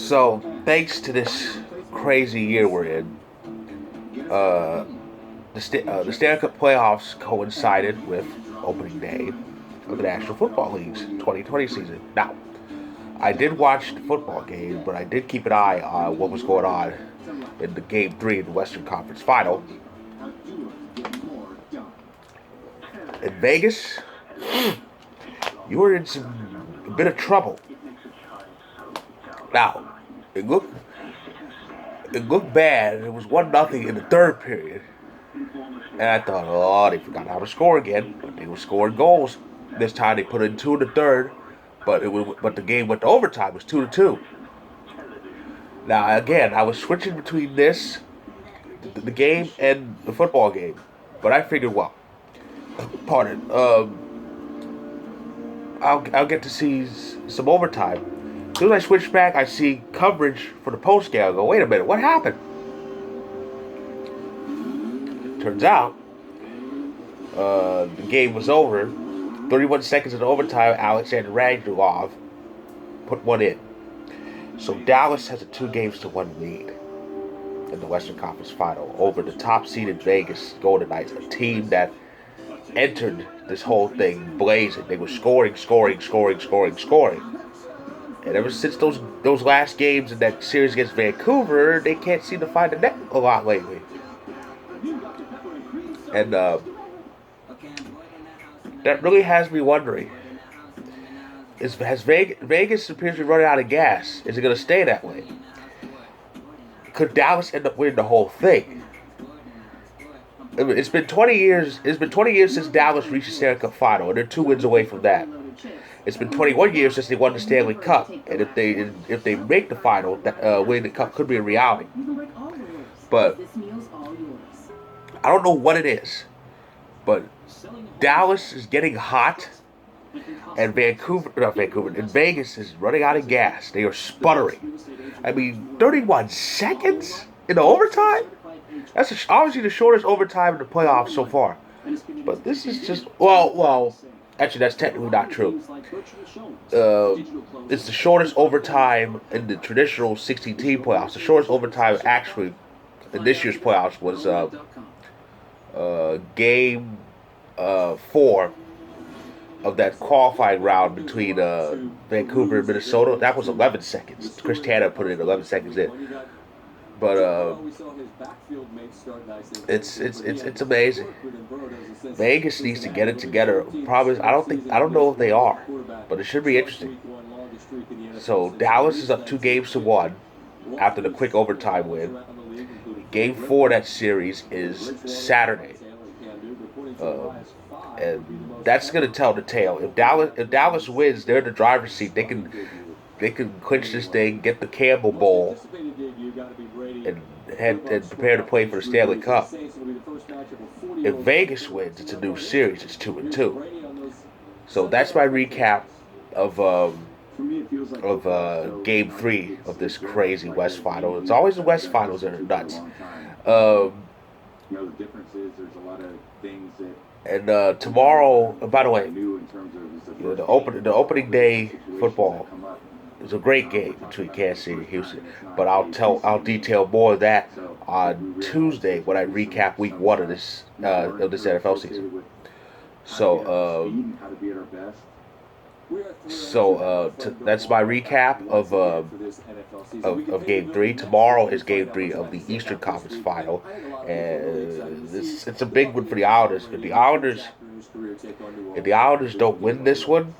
So, thanks to this crazy year we're in, uh, the Stanley Cup playoffs coincided with opening day of the National Football League's 2020 season. Now, I did watch the football game, but I did keep an eye on what was going on in the Game 3 of the Western Conference Final. In Vegas, you were in a bit of trouble. Now, it looked bad. It was 1-0 in the third period. And I thought, oh, they forgot how to score again. But they were scoring goals. This time they put in 2 in the third, but the game went to overtime. It was 2-2. Now again, I was switching between the game, and the football game. But I figured, well, pardon, I'll get to see some overtime. As soon as I switch back, I see coverage for the post game. I go, wait a minute, what happened? Turns out, the game was over. 31 seconds into overtime, Alexander Radulov put one in. So Dallas has a 2-1 lead in the Western Conference Final over the top-seeded Vegas Golden Knights, a team that entered this whole thing blazing. They were scoring. And ever since those last games in that series against Vancouver, they can't seem to find the net a lot lately. And that really has me wondering, has Vegas appears to be running out of gas? Is it going to stay that way? Could Dallas end up winning the whole thing? I mean, it's been 20 years. It's been 20 years since Dallas reached the Stanley Cup final, and they're 2 wins away from that. It's been 21 years since they won the Stanley Cup, and if they make the final, winning the cup could be a reality. But I don't know what it is, but Dallas is getting hot, and and Vegas is running out of gas. They are sputtering. I mean, 31 seconds in the overtime? That's obviously the shortest overtime in the playoffs so far. But this is just, well, actually that's technically not true. It's the shortest overtime in the traditional 16-team playoffs. The shortest overtime actually in this year's playoffs was game 4 of that qualifying round between Vancouver and Minnesota. That was 11 seconds. Chris Tanev put it in 11 seconds in. But it's amazing. Vegas needs to get it together. Problem is, I don't know if they are, but it should be interesting. So Dallas is up 2-1 after the quick overtime win. Game 4 of that series is Saturday, and that's going to tell the tale. If Dallas wins, they're in the driver's seat. They can clinch this thing, get the Campbell Bowl, and prepare to play for the Stanley Cup. If Vegas wins, it's a new series. It's 2-2. So that's my recap of Game 3 of this crazy West Final. It's always the West Finals that are nuts. And tomorrow, by the way, the opening day football. It was a great game between Kansas City and Houston, but I'll detail more of that on Tuesday when I recap Week 1 of this NFL season. That's my recap of Game 3. Tomorrow is Game 3 of the Eastern Conference Final, and it's a big one for the Islanders. If the Islanders don't win this one,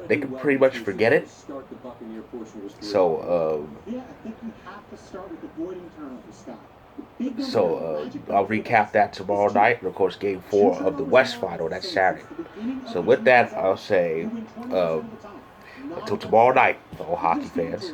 they can pretty much forget it. So I'll recap that tomorrow night, and of course Game 4 of the West Final, that's Saturday. So with that, I'll say until tomorrow night, for all hockey fans.